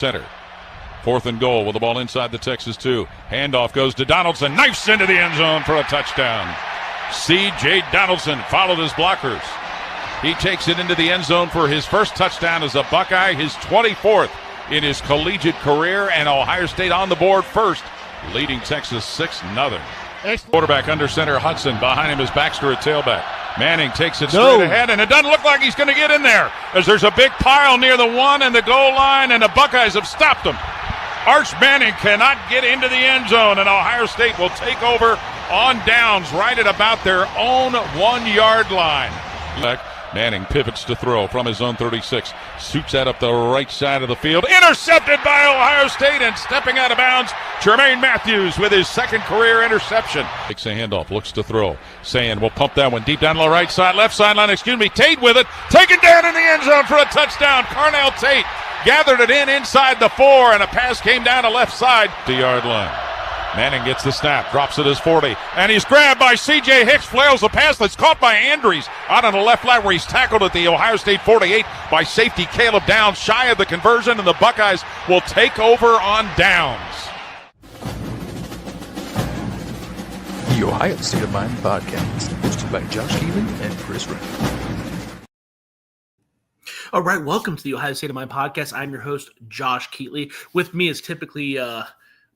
Center. 4th and goal with the ball inside the Texas 2. Handoff goes to Donaldson. Knifes into the end zone for a touchdown. C.J. Donaldson followed his blockers. He takes it into the end zone for his first touchdown as a Buckeye, his 24th in his collegiate career, and Ohio State on the board first, leading Texas 6-0. Quarterback under center, Hudson. Behind him is Baxter at tailback. Manning takes it straight ahead, and it doesn't look like he's going to get in there, as there's a big pile near the 1 and the goal line, and the Buckeyes have stopped him. Arch Manning cannot get into the end zone, and Ohio State will take over on downs right at about their own 1-yard line. Manning pivots to throw from his own 36. Shoots that up the right side of the field. Intercepted by Ohio State, and stepping out of bounds, Jermaine Matthews with his second career interception. Takes a handoff, looks to throw. Sayin will pump that one deep down the right side, left sideline, Tate with it. Taken down in the end zone for a touchdown. Carnell Tate gathered it inside the 4, and a pass came down the left side. The yard line. Manning gets the snap, drops it his 40, and he's grabbed by C.J. Hicks, flails the pass that's caught by Andrews out on the left line, where he's tackled at the Ohio State 48 by safety Caleb Downs, shy of the conversion, and the Buckeyes will take over on downs. The Ohio State of Mind podcast, hosted by Josh Keatley and Chris Wright. All right, welcome to the Ohio State of Mind podcast. I'm your host, Josh Keatley. With me is typically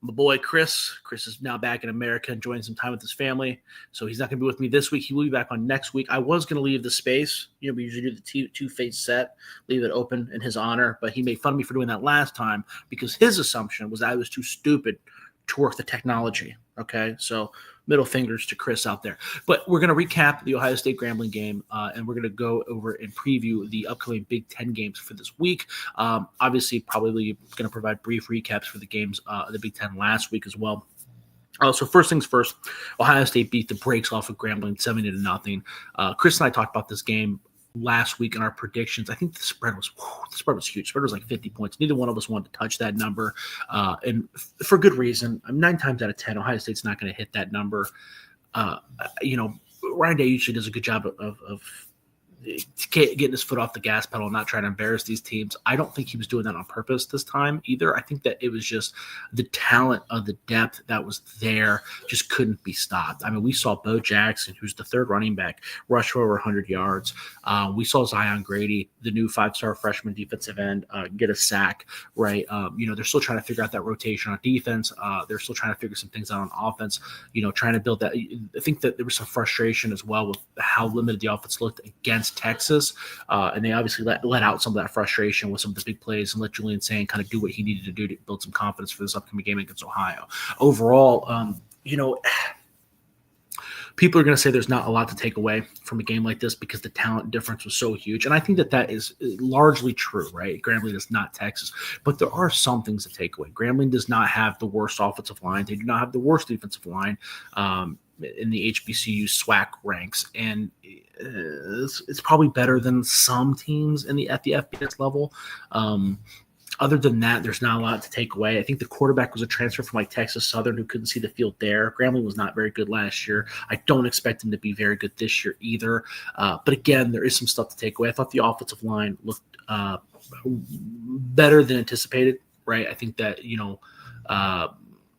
my boy Chris. Chris is now back in America, enjoying some time with his family. So he's not going to be with me this week. He will be back on next week. I was going to leave the space. We usually do the two-face set, leave it open in his honor. But he made fun of me for doing that last time because his assumption was I was too stupid to work the technology. Okay, so middle fingers to Chris out there. But we're going to recap the Ohio State Grambling game, and we're going to go over and preview the upcoming Big Ten games for this week. Obviously, probably going to provide brief recaps for the games the Big Ten last week as well. So first things first, Ohio State beat the brakes off of Grambling 70-0. Chris and I talked about this game last week in our predictions. I think the spread was huge. The spread was like 50 points. Neither one of us wanted to touch that number, and for good reason. 9 times out of 10, Ohio State's not going to hit that number. Ryan Day usually does a good job of getting his foot off the gas pedal and not trying to embarrass these teams. I don't think he was doing that on purpose this time either. I think that it was just the talent of the depth that was there just couldn't be stopped. I mean, we saw Bo Jackson, who's the third running back, rush for over 100 yards. We saw Zion Grady, the new 5-star freshman defensive end, get a sack, right? They're still trying to figure out that rotation on defense. They're still trying to figure some things out on offense, trying to build that. I think that there was some frustration as well with how limited the offense looked against Texas, and they obviously let out some of that frustration with some of the big plays and let Julian Sayin kind of do what he needed to do to build some confidence for this upcoming game against Ohio. Overall, people are going to say there's not a lot to take away from a game like this because the talent difference was so huge, and I think that is largely true, right? Grambling is not Texas, but there are some things to take away. Grambling does not have the worst offensive line. They do not have the worst defensive line in the HBCU SWAC ranks, and it's probably better than some teams at the FBS level. Other than that, there's not a lot to take away. I think the quarterback was a transfer from Texas Southern who couldn't see the field there. Grambling was not very good last year. I don't expect him to be very good this year either. But again, there is some stuff to take away. I thought the offensive line looked better than anticipated, right? I think that,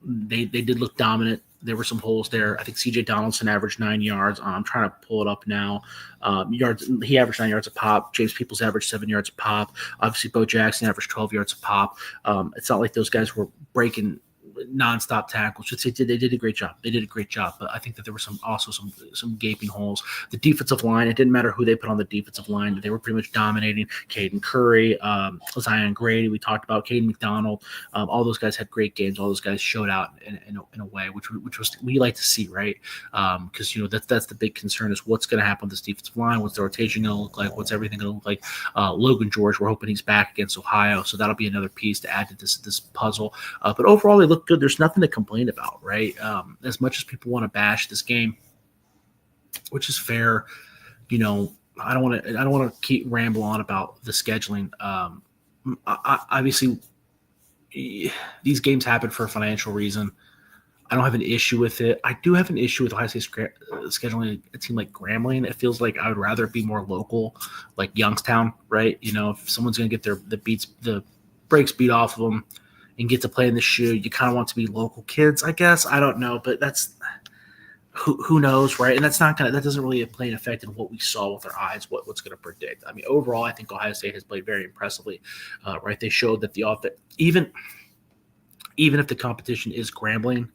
they did look dominant. There were some holes there. I think C.J. Donaldson averaged 9 yards. I'm trying to pull it up now. He averaged 9 yards a pop. James Peoples averaged 7 yards a pop. Obviously, Bo Jackson averaged 12 yards a pop. It's not like those guys were breaking nonstop tackles. They did a great job. But I think that there were some gaping holes. The defensive line, it didn't matter who they put on the defensive line. They were pretty much dominating. Caden Curry, Zion Grady, we talked about Caden McDonald. All those guys had great games. All those guys showed out in a way, which was we like to see, right? Because that's the big concern is what's going to happen with this defensive line. What's the rotation going to look like? What's everything going to look like? Logan George, we're hoping he's back against Ohio, so that'll be another piece to add to this puzzle. But overall, they look good. There's nothing to complain about, right? As much as people want to bash this game, which is fair, I don't want to keep ramble on about the scheduling. Obviously, these games happen for a financial reason. I don't have an issue with it. I do have an issue with Ohio State scheduling a team like Grambling. It feels like I would rather it be more local, like Youngstown, right? If someone's going to get the breaks beat off of them and get to play in the shoe. You kind of want to be local kids, I guess. I don't know, but that's who knows, right? And that doesn't really play an effect in what we saw with our eyes, what's going to predict. I mean, overall, I think Ohio State has played very impressively, right? They showed that the offense, even if the competition is scrambling,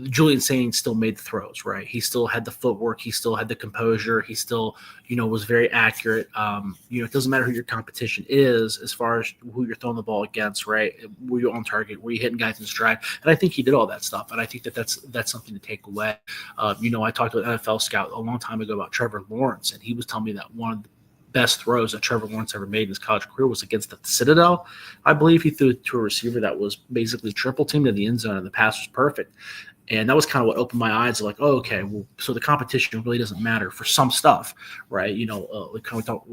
Julian Sain still made the throws, right? He still had the footwork. He still had the composure. He still, was very accurate. It doesn't matter who your competition is as far as who you're throwing the ball against, right? Were you on target? Were you hitting guys in stride? And I think he did all that stuff. And I think that's something to take away. I talked to an NFL scout a long time ago about Trevor Lawrence, and he was telling me that one of the best throws that Trevor Lawrence ever made in his college career was against the Citadel. I believe he threw to a receiver that was basically triple teamed in the end zone, and the pass was perfect. And that was kind of what opened my eyes. Like, oh, okay, well, so the competition really doesn't matter for some stuff, right? Like we talk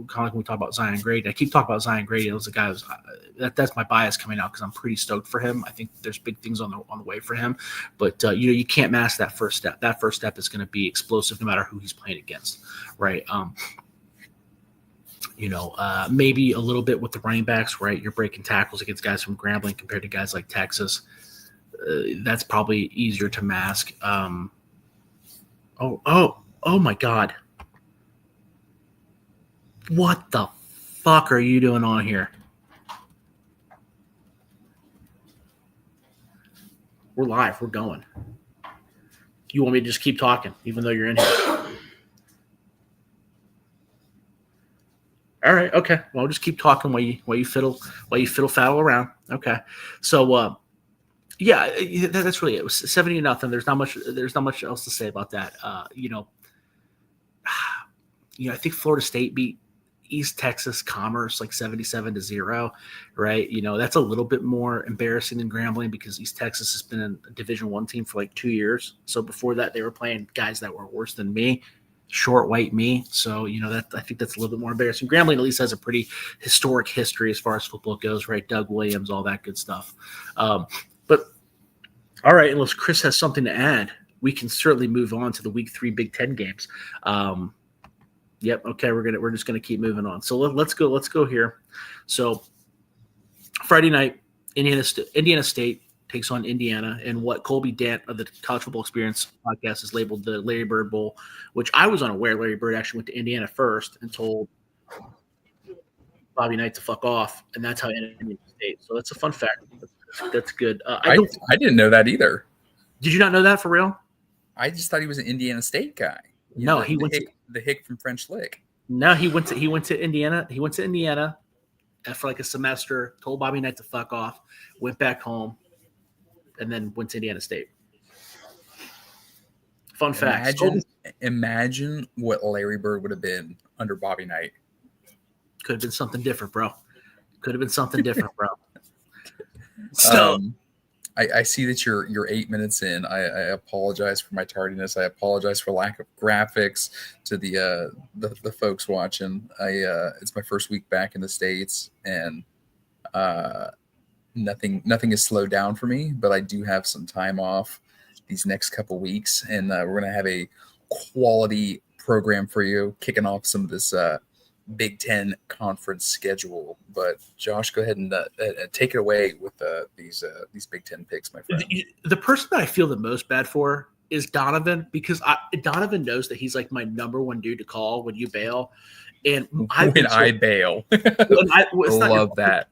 about Zion Grady. I keep talking about Zion Grady. It was a guy that's my bias coming out because I'm pretty stoked for him. I think there's big things on the way for him, but you can't mask that first step. That first step is going to be explosive no matter who he's playing against, right? Maybe a little bit with the running backs, right? You're breaking tackles against guys from Grambling compared to guys like Texas. That's probably easier to mask. Oh my God. What the fuck are you doing on here? We're live. We're going. You want me to just keep talking even though you're in here? All right. Okay. Well, I'll just keep talking while you fiddle faddle around. Okay. So, yeah, that's really it. It was 70-0. There's not much else to say about that. I think Florida State beat East Texas Commerce like 77-0, right? That's a little bit more embarrassing than Grambling because East Texas has been a Division I team for like 2 years. So before that, they were playing guys that were worse than me, short white me. So that I think that's a little bit more embarrassing. Grambling at least has a pretty historic history as far as football goes, right? Doug Williams, all that good stuff. But all right, unless Chris has something to add, we can certainly move on to the Week 3 Big Ten games. Yep. Okay, we're just gonna keep moving on. So let's go here. So Friday night, Indiana State takes on Indiana, and what Colby Dant of the College Football Experience podcast has labeled the Larry Bird Bowl, which I was unaware Larry Bird actually went to Indiana first and told Bobby Knight to fuck off, and that's how he ended Indiana State. So that's a fun fact. That's good. I didn't know that either. Did you not know that for real? I just thought he was an Indiana State guy. He went to the hick from French Lick. No, he went to Indiana. He went to Indiana for like a semester. Told Bobby Knight to fuck off. Went back home, and then went to Indiana State. Fun fact. Imagine what Larry Bird would have been under Bobby Knight. Could have been something different, bro. So I see that you're 8 minutes in. I apologize for my tardiness. I apologize for lack of graphics to the folks watching. It's my first week back in the States, and nothing has slowed down for me. But I do have some time off these next couple weeks, and we're gonna have a quality program for you, kicking off some of this Big Ten conference schedule. But Josh, go ahead and take it away with these Big Ten picks, my friend. The person that I feel the most bad for is Donovan, because Donovan knows that he's like my number one dude to call when you bail. And I bail. Love that.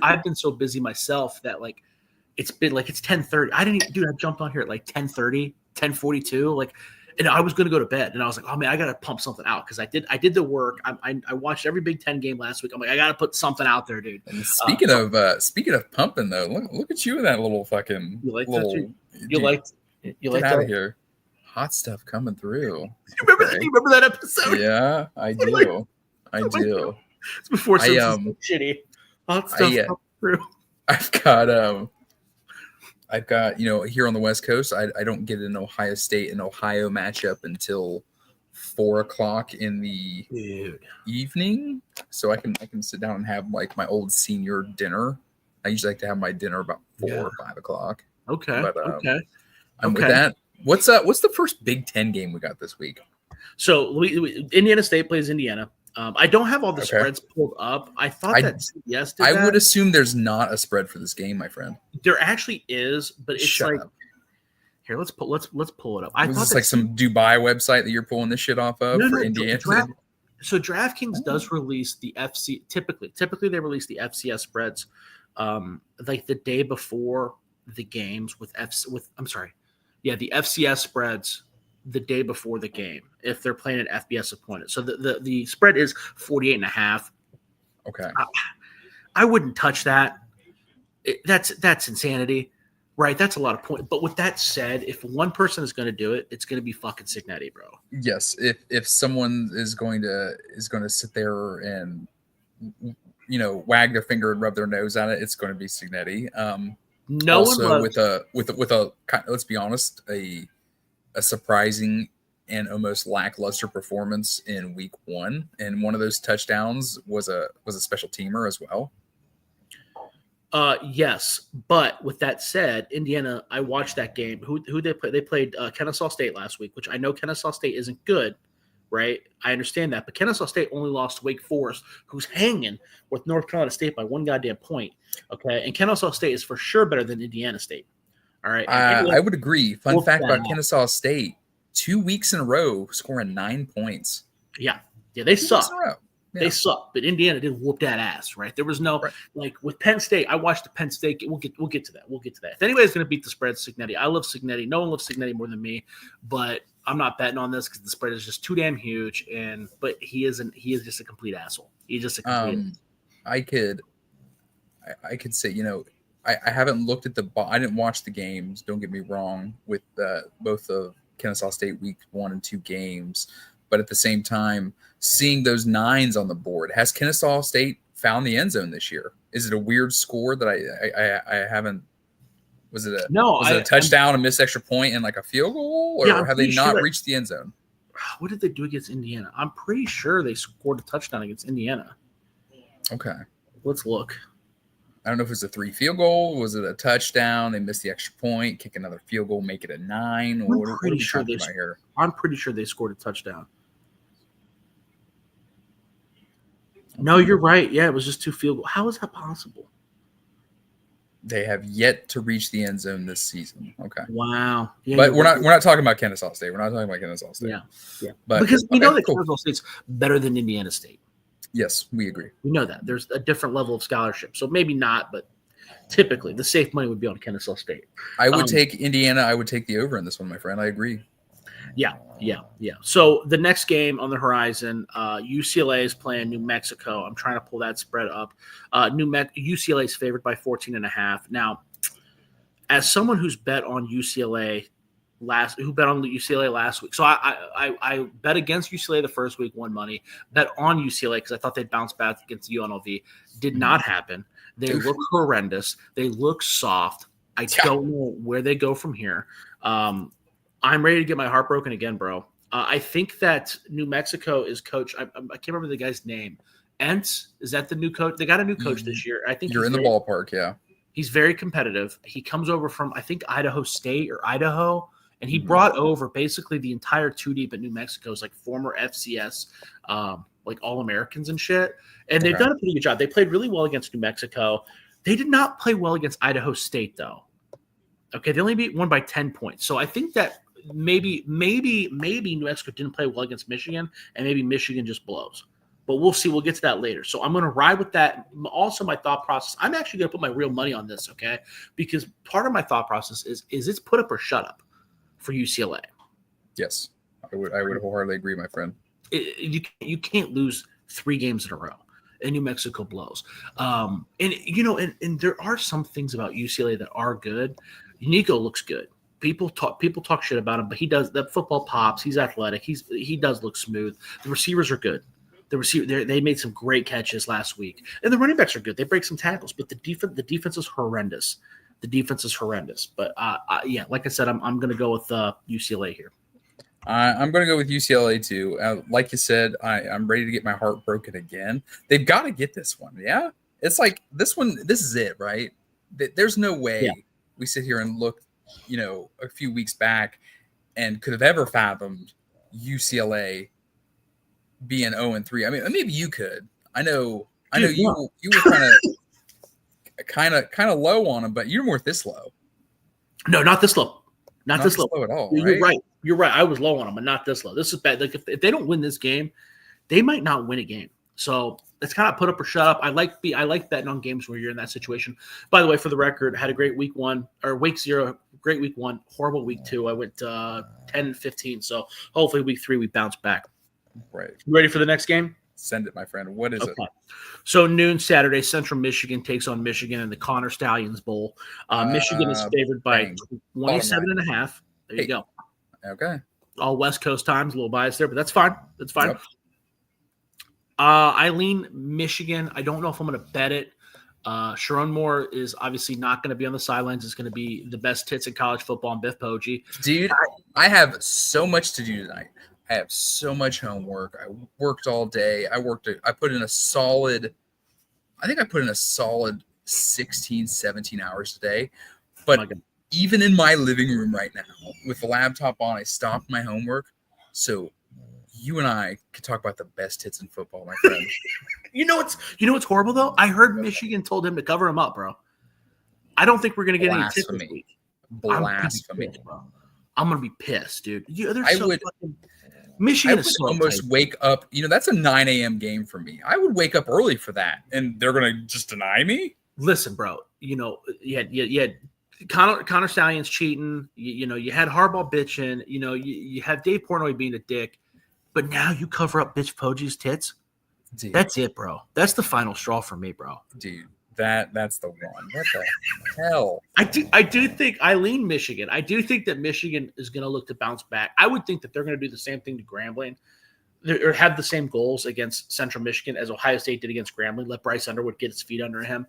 I've been so busy myself that like it's 10:30. I jumped on here at like 10:30, 10:42, like. And I was going to go to bed, and I was like, "Oh man, I got to pump something out," because I did the work. I watched every Big Ten game last week. I'm like, I got to put something out there, dude. And speaking of pumping though, look at you in that little fucking. You like little, that? You like get out of here. Hot stuff coming through. You remember that episode? Yeah, I do. I do. It's before something shitty. Hot stuff coming through. I've got, here on the West Coast, I don't get an Ohio State and Ohio matchup until 4:00 in the evening. So I can sit down and have like my old senior dinner. I usually like to have my dinner about 4 or 5 o'clock. Okay. But, okay. With that, what's the first Big Ten game we got this week? So Indiana State plays Indiana. I don't have all the Okay. spreads pulled up. I thought that CBS did I that. would assume there's not a spread for this game, my friend. There actually is, but it's Shut like up. here. Let's pull it up. Was this like some Dubai website that you're pulling this shit off of for Indiana? So DraftKings does release the FC. Typically they release the FCS spreads, like the day before the games the FCS spreads the day before the game if they're playing an FBS opponent. So the spread is 48.5. Okay. I wouldn't touch that. That's insanity, right? That's a lot of points. But with that said, if one person is going to do it, it's going to be fucking Signetti, bro. Yes, if someone is going to sit there and wag their finger and rub their nose at it, it's going to be Signetti. No also one loves, with a let's be honest, a surprising and almost lackluster performance in week 1, and one of those touchdowns was a special teamer as well. Yes, but with that said, Indiana, I watched that game. Who they play? They played Kennesaw State last week, which I know Kennesaw State isn't good, right? I understand that, but Kennesaw State only lost to Wake Forest, who's hanging with North Carolina State by one goddamn point. Okay, and Kennesaw State is for sure better than Indiana State. All right, I would agree. Fun fact about Kennesaw State: 2 weeks in a row scoring 9 points. Yeah, they suck. Yeah. They suck, but Indiana did whoop that ass, right? There was no like with Penn State. I watched the Penn State. We'll get to that. If anybody's going to beat the spread, Signetti. I love Signetti. No one loves Signetti more than me, but I'm not betting on this because the spread is just too damn huge. But he isn't. He is just a complete asshole. He's just a complete. I could say I haven't looked at I didn't watch the games. Don't get me wrong with both of Kennesaw State week 1 and 2 games. But at the same time, seeing those 9s on the board, has Kennesaw State found the end zone this year? Is it a weird score that I haven't? Was it a touchdown, a missed extra point, and like a field goal, or have they not reached the end zone? What did they do against Indiana? I'm pretty sure they scored a touchdown against Indiana. Okay, let's look. I don't know if it was a 3 field goal. Was it a touchdown? They missed the extra point, kick another field goal, make it a 9. What are we talking about here? I'm pretty sure they scored a touchdown. No, you're right. Yeah, it was just 2 field goals. How is that possible? They have yet to reach the end zone this season. Okay. Wow. Yeah, but we're not talking about Kennesaw State. We're not talking about Kennesaw State. Yeah. But because we know that Kennesaw State's better than Indiana State. Yes, we agree. We know that. There's a different level of scholarship. So maybe not, but typically the safe money would be on Kennesaw State. I would take Indiana. I would take the over in this one, my friend. I agree. Yeah. So the next game on the horizon, UCLA is playing New Mexico. I'm trying to pull that spread up. UCLA is favored by 14.5. Now, as someone who's bet on UCLA last week, so I bet against UCLA the first week, won money. Bet on UCLA because I thought they'd bounce back against UNLV. Did not happen. They look horrendous. They look soft. I don't know where they go from here. I'm ready to get my heart broken again, bro. I think that New Mexico is coach. I can't remember the guy's name. Entz, is that the new coach? They got a new coach this year. I think you're in the ballpark. Yeah, he's very competitive. He comes over from I think Idaho State or Idaho, and he brought over basically the entire 2 deep at New Mexico's like former FCS, like All-Americans and shit. And they've done a pretty good job. They played really well against New Mexico. They did not play well against Idaho State though. Okay, they only won by 10 points. So I think that maybe New Mexico didn't play well against Michigan, and maybe Michigan just blows. But we'll see. We'll get to that later. So I'm going to ride with that. Also, my thought process, I'm actually going to put my real money on this, okay? Because part of my thought process is it's put up or shut up for UCLA. Yes, I would wholeheartedly agree, my friend. You can't lose 3 games in a row, and New Mexico blows. And there are some things about UCLA that are good. Nico looks good. People talk shit about him, but he does. The football pops. He's athletic. He does look smooth. The receivers are good. They made some great catches last week, and the running backs are good. They break some tackles, but the defense is horrendous. But like I said, I'm going to go with UCLA here. I'm going to go with UCLA too. Like you said, I'm ready to get my heart broken again. They've got to get this one. Yeah, it's like this one. This is it, right? There's no way we sit here and look, a few weeks back and could have ever fathomed UCLA being 0-3. I mean, maybe you could. I know Dude, you were kind of low on them, but you're worth this low. No, not this low. Not this low at all. You're right. You're right. I was low on them, but not this low. This is bad. Like if they don't win this game, they might not win a game. So it's kind of put up or shut up. I like betting on games where you're in that situation. By the way, for the record, had a great week 0, great week 1, horrible week 2. I went 10-15. So hopefully week 3 we bounce back. Right. You ready for the next game? Send it, my friend. What is it? So noon Saturday, Central Michigan takes on Michigan in the Connor Stallions Bowl. Michigan is favored by 27.5. There you go. Okay. All West Coast times, a little biased there, but that's fine. That's fine. Yep. I lean Michigan. I don't know if I'm going to bet it. Sharon Moore is obviously not going to be on the sidelines. It's going to be the best tits in college football and Biff Poggi. Dude, I have so much to do tonight. I have so much homework. I worked all day. I put in a solid 16, 17 hours today. But even in my living room right now, with the laptop on, I stopped my homework. So you and I could talk about the best hits in football, my friend. You know what's horrible though? I heard Michigan told him to cover him up, bro. I don't think we're gonna get any tips this week. Blasphemy, bro. I'm gonna be pissed, dude. Michigan is so almost tight. Wake up. That's a 9 a.m. game for me. I would wake up early for that, and they're gonna just deny me. Listen, bro. You had Connor Stallions cheating. You had Harbaugh bitching. You had Dave Portnoy being a dick. But now you cover up bitch Poggi's tits. Dude. That's it, bro. That's the final straw for me, bro. Dude, that's the one. What the hell? I do think I lean Michigan. I do think that Michigan is going to look to bounce back. I would think that they're going to do the same thing to Grambling, or have the same goals against Central Michigan as Ohio State did against Grambling. Let Bryce Underwood get his feet under him.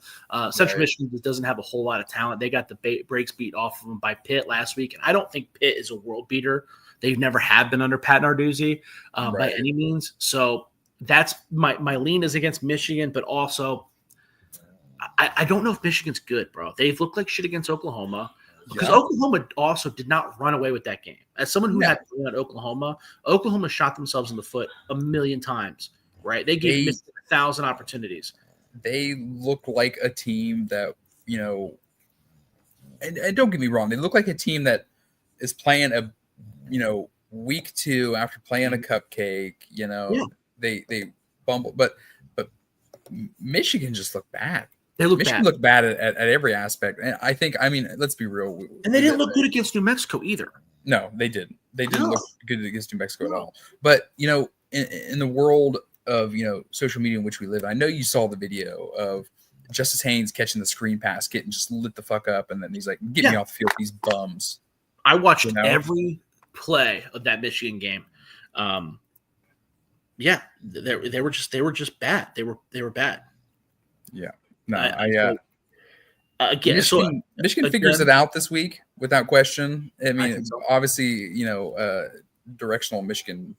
Central Michigan doesn't have a whole lot of talent. They got the brakes beat off of them by Pitt last week, and I don't think Pitt is a world beater. They've never have been under Pat Narduzzi by any means. So that's my lean is against Michigan, but also I don't know if Michigan's good, bro. They've looked like shit against Oklahoma because Oklahoma also did not run away with that game. As someone who had to win at Oklahoma shot themselves in the foot a million times, right? They gave Michigan 1,000 opportunities. They look like a team that, and don't get me wrong, they look like a team that is playing a week 2 after playing a cupcake, they bumble, but Michigan just looked bad. Michigan looked bad at every aspect. And let's be real. And they didn't look good against New Mexico either. No, they didn't. They didn't look good against New Mexico at all. But, in the world of, social media in which we live, I know you saw the video of Justice Haynes catching the screen pass, getting just lit the fuck up. And then he's like, get me off the field, these bums. I watched every play of that Michigan game. They were just bad. They were bad. Yeah. No, Michigan figures it out this week without question. I mean, obviously, directional Michigan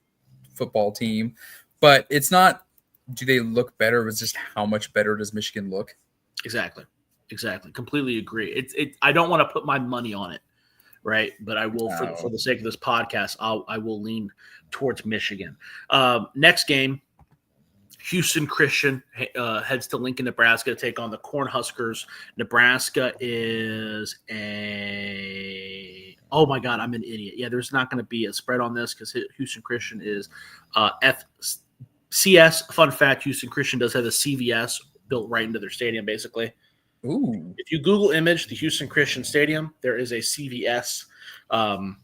football team, but it's not. Do they look better? It's just how much better does Michigan look? Exactly. Completely agree. I don't want to put my money on it. Right, but I will for the sake of this podcast. I will lean towards Michigan. Next game, Houston Christian heads to Lincoln, Nebraska to take on the Cornhuskers. Nebraska is oh my god, I'm an idiot. Yeah, there's not going to be a spread on this because Houston Christian is FCS. Fun fact: Houston Christian does have a CVS built right into their stadium, basically. Ooh. If you Google image the Houston Christian Stadium, there is a CVS where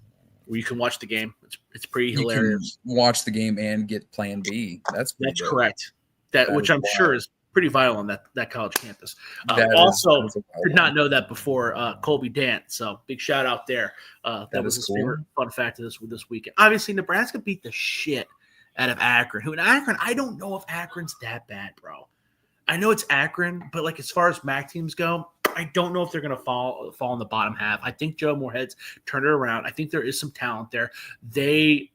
you can watch the game. It's pretty hilarious. You can watch the game and get Plan B. That's correct. Which I'm sure is pretty vital on that college campus. Also, did not know that before Colby Dant. So big shout out there. That was his favorite fun fact of this weekend. Obviously, Nebraska beat the shit out of Akron. I don't know if Akron's that bad, bro. I know it's Akron, but as far as MAC teams go, I don't know if they're going to fall in the bottom half. I think Joe Moorhead's turned it around. I think there is some talent there. They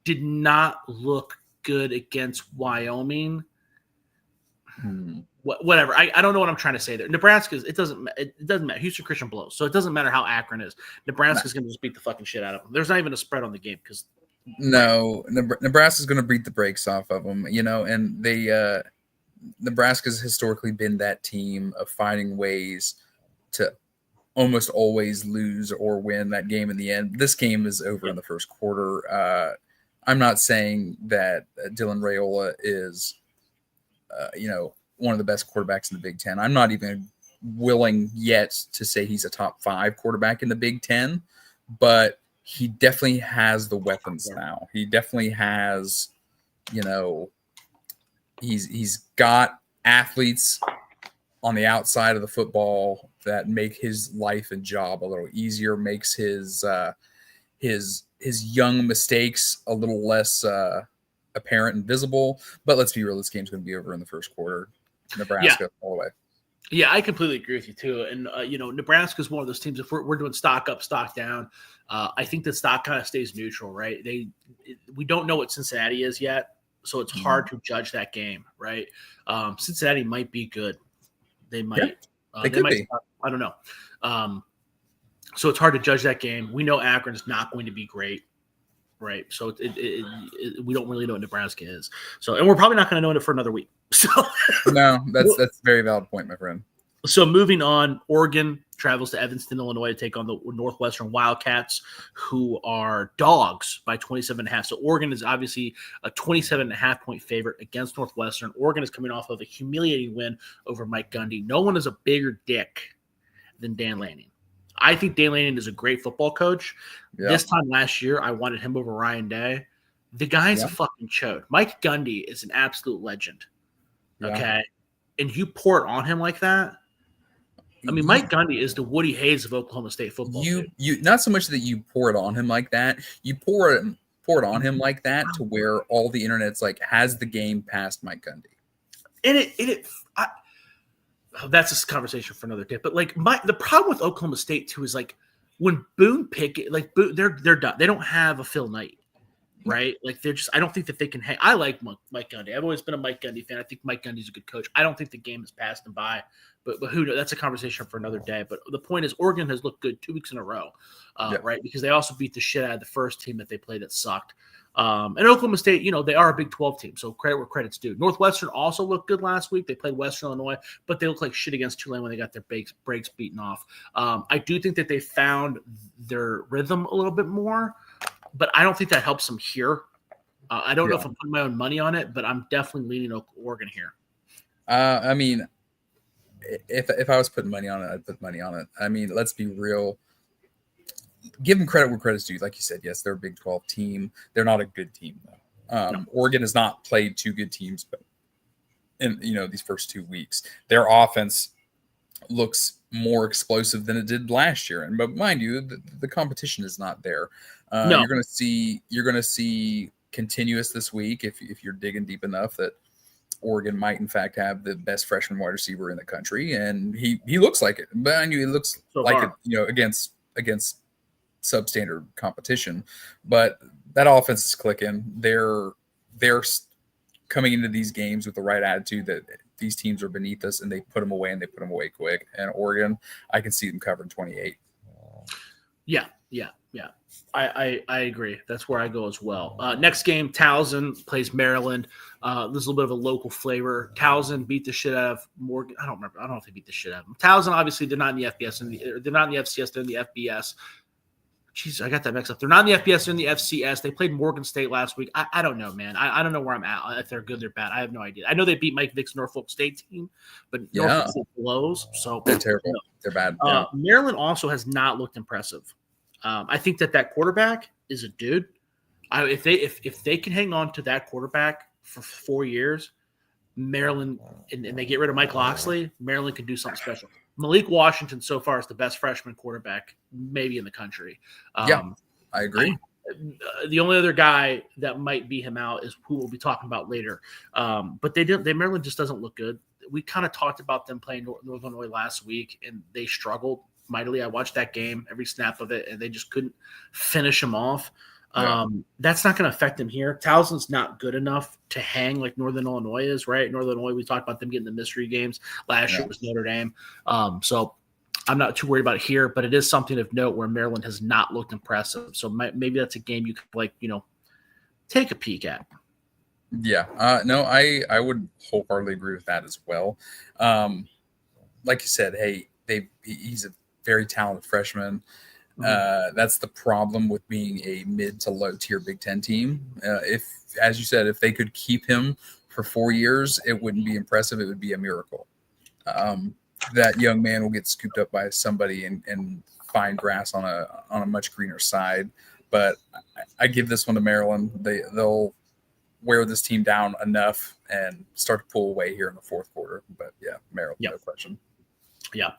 did not look good against Wyoming. Whatever. I don't know what I'm trying to say there. Nebraska's it doesn't matter. Houston Christian blows, so it doesn't matter how Akron is. Nebraska's going to just beat the fucking shit out of them. There's not even a spread on the game because No, Nebraska's going to beat the brakes off of them, and Nebraska's historically been that team of finding ways to almost always lose or win that game in the end. This game is over in the first quarter. I'm not saying that Dylan Raiola is, one of the best quarterbacks in the Big Ten. I'm not even willing yet to say he's a top 5 quarterback in the Big Ten, but he definitely has the weapons now. He definitely has, he's got athletes on the outside of the football that make his life and job a little easier, makes his young mistakes a little less apparent and visible. But let's be real, this game's going to be over in the first quarter. Nebraska all the way. Yeah, I completely agree with you too. And Nebraska is one of those teams. If we're doing stock up, stock down, I think the stock kind of stays neutral, right? We don't know what Cincinnati is yet, so it's hard to judge that game, right? Cincinnati might be good. They might. They could be. I don't know. So it's hard to judge that game. We know Akron is not going to be great, right? So we don't really know what Nebraska is. So, and we're probably not going to know it for another week. So no, that's a very valid point, my friend. So moving on, Oregon travels to Evanston, Illinois to take on the Northwestern Wildcats, who are dogs by 27.5. So Oregon is obviously a 27.5-point favorite against Northwestern. Oregon is coming off of a humiliating win over Mike Gundy. No one is a bigger dick than Dan Lanning. I think Dan Lanning is a great football coach. Yeah. This time last year, I wanted him over Ryan Day. The guy's a fucking chode. Mike Gundy is an absolute legend. Okay. And you pour it on him like that. I mean, Mike Gundy is the Woody Hayes of Oklahoma State football. You not so much that you pour it on him like that. You pour it on him like that to where all the internet's like, has the game passed Mike Gundy? And that's a conversation for another day. But like the problem with Oklahoma State too is like when Boone Pickett, like they're done. They don't have a Phil Knight. Right? Like I don't think that they can hang. I like Mike Gundy. I've always been a Mike Gundy fan. I think Mike Gundy's a good coach. I don't think the game has passed him by, but who knows? That's a conversation for another day. But the point is, Oregon has looked good 2 weeks in a row, right? Because they also beat the shit out of the first team that they played that sucked. And Oklahoma State, they are a Big 12 team, so credit where credit's due. Northwestern also looked good last week. They played Western Illinois, but they looked like shit against Tulane when they got their brakes beaten off. I do think that they found their rhythm a little bit more, but I don't think that helps them here. I don't know if I'm putting my own money on it, but I'm definitely leaning Oregon here. I mean, if I was putting money on it, I'd put money on it. I mean, let's be real. Give them credit where credit's due. Like you said, yes, they're a Big 12 team. They're not a good team, though. No. Oregon has not played 2 good teams in these first 2 weeks. Their offense looks more explosive than it did last year. But mind you, the competition is not there. No. You're going to see continuous this week if you're digging deep enough that Oregon might in fact have the best freshman wide receiver in the country, and he looks like it. But I knew he looks like it, against substandard competition. But that offense is clicking. They're coming into these games with the right attitude that these teams are beneath us, and they put them away, and they put them away quick. And Oregon, I can see them covering 28. Yeah. I agree. That's where I go as well. Next game, Towson plays Maryland. This is a little bit of a local flavor. Towson beat the shit out of Morgan. I don't know if they beat the shit out of them. Towson, obviously, they're not in the FBS. They're not in the FCS. They're in the FBS. Jeez, I got that mixed up. They're not in the FBS. They're in the FCS. They played Morgan State last week. I don't know, man. I don't know where I'm at. If they're good, they're bad. I have no idea. I know they beat Mike Vick's Norfolk State team, but Norfolk State blows. So they're terrible. They're bad. Maryland also has not looked impressive. I think that quarterback is a dude. If they can hang on to that quarterback for 4 years, Maryland, and they get rid of Mike Loxley, Maryland can do something special. Malik Washington so far is the best freshman quarterback maybe in the country. I agree. The only other guy that might beat him out is who we'll be talking about later. But Maryland just doesn't look good. We kind of talked about them playing Northern Illinois last week, and they struggled mightily. I watched that game, every snap of it, and they just couldn't finish him off. That's not going to affect them here. Towson's not good enough to hang like Northern Illinois is, right? Northern Illinois, we talked about them getting the mystery games. Last year was Notre Dame. So I'm not too worried about it here, but it is something of note where Maryland has not looked impressive. So maybe that's a game you could take a peek at. Yeah, no, I would wholeheartedly agree with that as well. Like you said, hey, he's a very talented freshman. That's the problem with being a mid to low tier Big Ten team. If, as you said, if they could keep him for 4 years, it wouldn't be impressive. It would be a miracle. That young man will get scooped up by somebody and find grass on a much greener side. But I give this one to Maryland. They'll wear this team down enough and start to pull away here in the fourth quarter. But yeah, Maryland, no question. Yeah.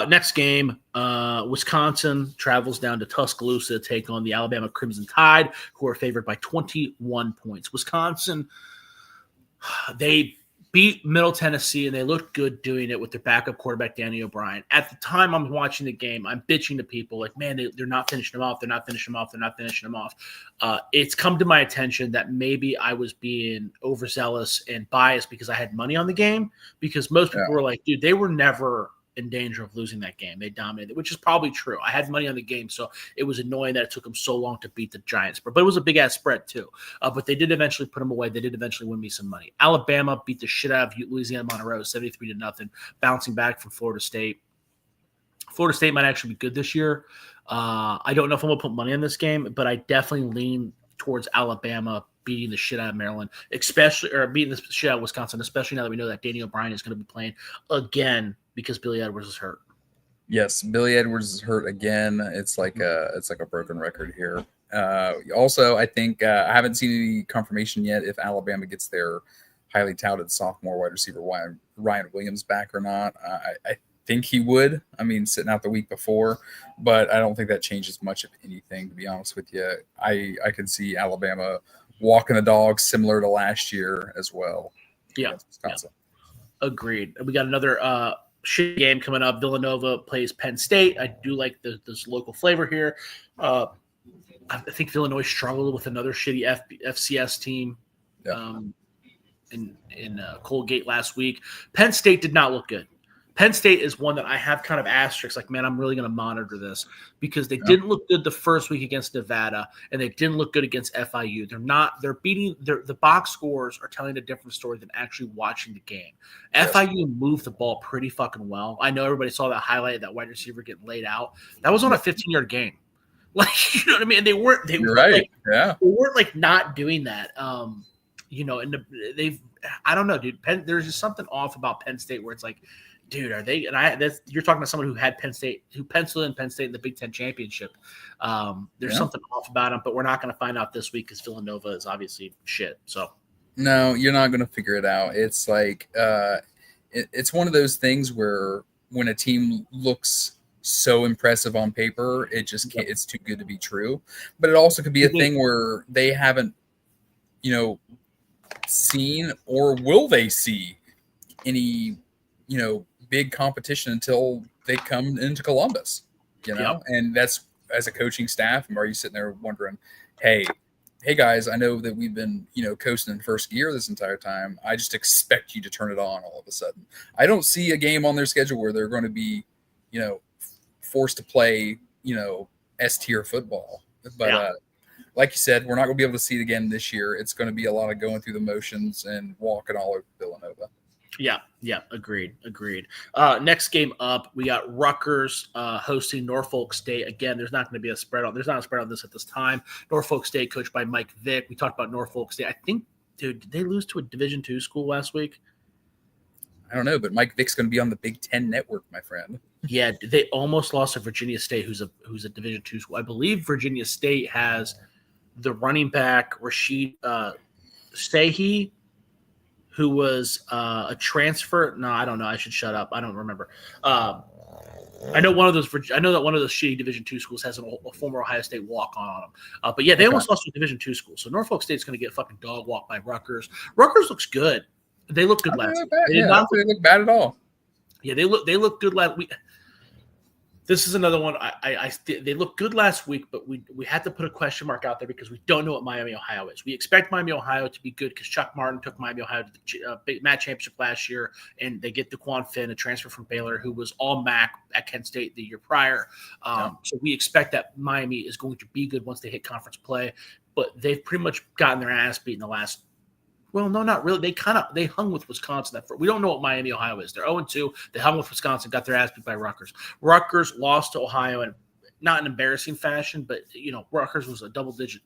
Next game, Wisconsin travels down to Tuscaloosa to take on the Alabama Crimson Tide, who are favored by 21 points. Wisconsin, they beat Middle Tennessee, and they looked good doing it with their backup quarterback, Danny O'Brien. At the time I'm watching the game, I'm bitching to people like, man, they're not finishing him off. They're not finishing him off. They're not finishing him off. It's come to my attention that maybe I was being overzealous and biased because I had money on the game, because most people were like, dude, they were never in danger of losing that game. They dominated, which is probably true. I had money on the game, so it was annoying that it took them so long to beat the Giants. But it was a big-ass spread, too. But they did eventually put them away. They did eventually win me some money. Alabama beat the shit out of Louisiana Monroe 73-0, bouncing back from Florida State. Florida State might actually be good this year. I don't know if I'm going to put money on this game, but I definitely lean towards Alabama beating the shit out of Maryland, beating the shit out of Wisconsin, especially now that we know that Danny O'Brien is going to be playing again because Billy Edwards is hurt. Yes, Billy Edwards is hurt again. It's like a broken record here. Also, I think I haven't seen any confirmation yet if Alabama gets their highly touted sophomore wide receiver Ryan Williams back or not. I think he would. I mean, sitting out the week before, but I don't think that changes much of anything, to be honest with you. I can see Alabama walking the dog similar to last year as well. Yeah. Agreed. We got another shit game coming up. Villanova plays Penn State. I do like this local flavor here. I think Illinois struggled with another shitty FCS team in Colgate last week. Penn State did not look good. Penn State is one that I have kind of asterisks, like, man, I'm really going to monitor this because they didn't look good the first week against Nevada, and they didn't look good against FIU. The box scores are telling a different story than actually watching the game. Yes. FIU moved the ball pretty fucking well. I know everybody saw that highlight of that wide receiver getting laid out. That was on a 15-yard gain. Like, you know what I mean? And they weren't like not doing that. And I don't know, dude. There's just something off about Penn State where it's like, dude, are they? And you're talking to someone who had Penn State, who penciled in Penn State in the Big Ten championship. There's something off about them, but we're not going to find out this week because Villanova is obviously shit. So, no, you're not going to figure it out. It's like it's one of those things where when a team looks so impressive on paper, it just can't. It's too good to be true. But it also could be a thing where they haven't, seen, or will they see any, big competition until they come into Columbus, and that's, as a coaching staff, I'm already sitting there wondering, hey guys, I know that we've been, coasting in first gear this entire time. I just expect you to turn it on all of a sudden. I don't see a game on their schedule where they're going to be, forced to play, S tier football. But like you said, we're not going to be able to see it again this year. It's going to be a lot of going through the motions and walking all over Villanova. Yeah, agreed. Next game up, we got Rutgers hosting Norfolk State. Again, there's not going to be a spread on. There's not a spread on this at this time. Norfolk State, coached by Mike Vick. We talked about Norfolk State. I think, dude, did they lose to a Division II school last week? I don't know, but Mike Vick's going to be on the Big Ten Network, my friend. Yeah, they almost lost to Virginia State, who's a Division II school. I believe Virginia State has the running back Rashid Sehi, who was a transfer. No, I don't know. I should shut up. I don't remember. I know that one of those shitty Division II schools has a former Ohio State walk-on on them. But yeah, they almost lost to a Division II school. So Norfolk State's going to get fucking dog walked by Rutgers. Rutgers looks good. They look good last week. They look bad at all. Yeah, they look good last week. This is another one. They looked good last week, but we had to put a question mark out there because we don't know what Miami, Ohio is. We expect Miami, Ohio to be good because Chuck Martin took Miami, Ohio to the Big MAC championship last year, and they get DeQuan Finn, a transfer from Baylor, who was all MAC at Kent State the year prior. So we expect that Miami is going to be good once they hit conference play. but they've pretty much gotten their ass beat in the last. Well, no, not really. They hung with Wisconsin. We don't know what Miami, Ohio is. They're 0-2. They hung with Wisconsin, got their ass beat by Rutgers. Rutgers lost to Ohio in not an embarrassing fashion, but Rutgers was a double-digit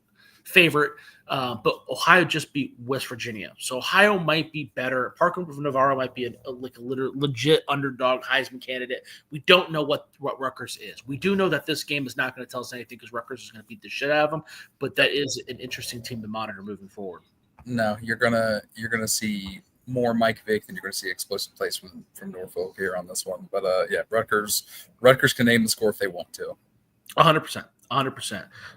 favorite. But Ohio just beat West Virginia, so Ohio might be better. Parker Navarro might be a legit underdog Heisman candidate. We don't know what Rutgers is. We do know that this game is not going to tell us anything because Rutgers is going to beat the shit out of them. But that is an interesting team to monitor moving forward. No, you're gonna see more Mike Vick than you're gonna see explosive plays from Norfolk here on this one. But yeah, Rutgers can name the score if they want to. 100%.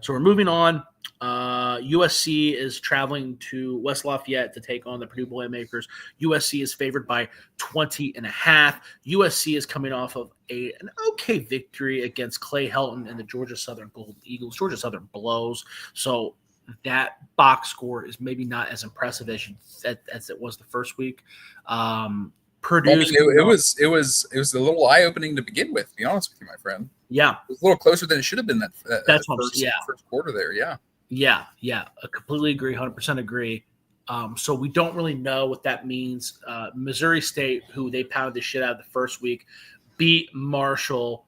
So we're moving on. USC is traveling to West Lafayette to take on the Purdue Boilermakers. USC is favored by 20.5. USC is coming off of an okay victory against Clay Helton and the Georgia Southern Golden Eagles. Georgia Southern blows. So that box score is maybe not as impressive as it was the first week. Purdue. It was a little eye opening to begin with. To be honest with you, my friend. Yeah, it was a little closer than it should have been. That's first quarter there. Yeah. I completely agree. 100% agree. So we don't really know what that means. Missouri State, who they pounded the shit out of the first week, beat Marshall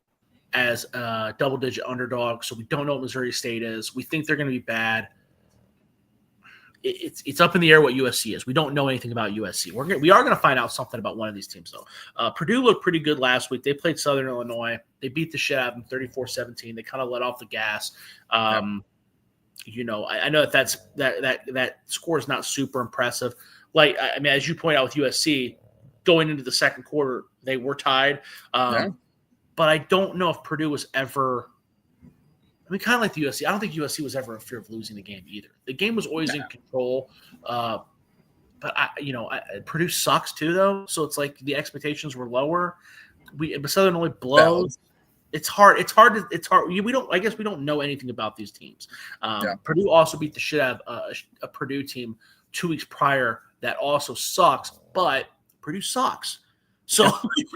as a double-digit underdog. So we don't know what Missouri State is. We think they're going to be bad. It's up in the air what USC is. We don't know anything about USC. We are going to find out something about one of these teams, though. Purdue looked pretty good last week. They played Southern Illinois. They beat the shit out of them 34-17. They kind of let off the gas. I know that score is not super impressive. Like, I mean, as you point out with USC, going into the second quarter, they were tied. But I don't know if Purdue was ever – I mean, kind of like the USC. I don't think USC was ever in fear of losing the game either. The game was always in control. But Purdue sucks too, though. So it's like the expectations were lower. Southern only blows. It's hard. We don't know anything about these teams. Purdue also beat the shit out of a Purdue team 2 weeks prior that also sucks. But Purdue sucks. So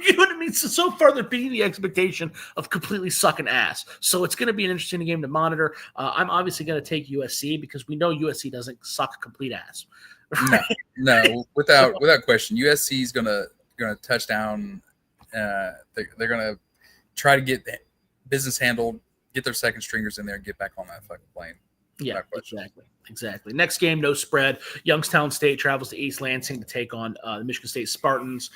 you know what I mean? So far they're beating the expectation of completely sucking ass. So it's going to be an interesting game to monitor. I'm obviously going to take USC because we know USC doesn't suck complete ass. Right? No, without question. USC is going to touch down. They're going to try to get business handled, get their second stringers in there, and get back on that fucking plane. Yeah, exactly. Next game, no spread. Youngstown State travels to East Lansing to take on the Michigan State Spartans.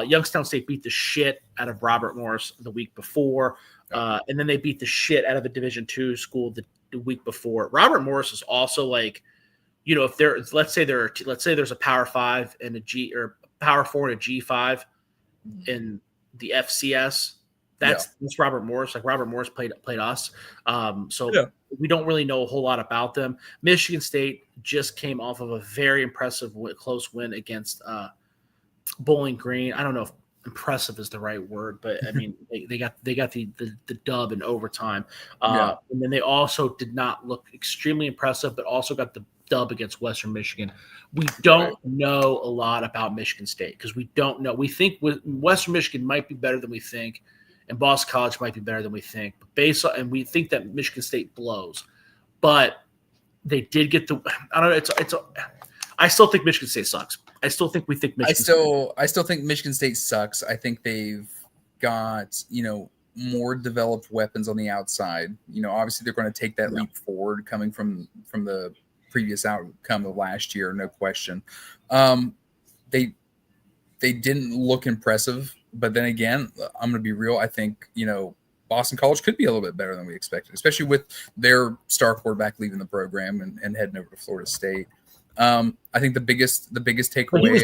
Youngstown State beat the shit out of Robert Morris the week before, and then they beat the shit out of a Division II school the week before. Robert Morris is also like, if let's say there's a Power 5 and a G or Power 4 and a G5 in the FCS. That's Robert Morris. Like Robert Morris played us. We don't really know a whole lot about them. Michigan State just came off of a very impressive close win against Bowling Green. I don't know if impressive is the right word, but I mean they got the dub in overtime. And then they also did not look extremely impressive, but also got the dub against Western Michigan. We don't know a lot about Michigan State because we don't know. We think Western Michigan might be better than we think. And Boston College might be better than we think. And we think that Michigan State blows. But they did get I don't know, I still think Michigan State sucks. I still think Michigan I still think Michigan State sucks. I think they've got, more developed weapons on the outside. Obviously they're going to take that leap forward coming from the previous outcome of last year, no question. They didn't look impressive. But then again, I'm going to be real. I think, Boston College could be a little bit better than we expected, especially with their star quarterback leaving the program and heading over to Florida State. I think the biggest takeaway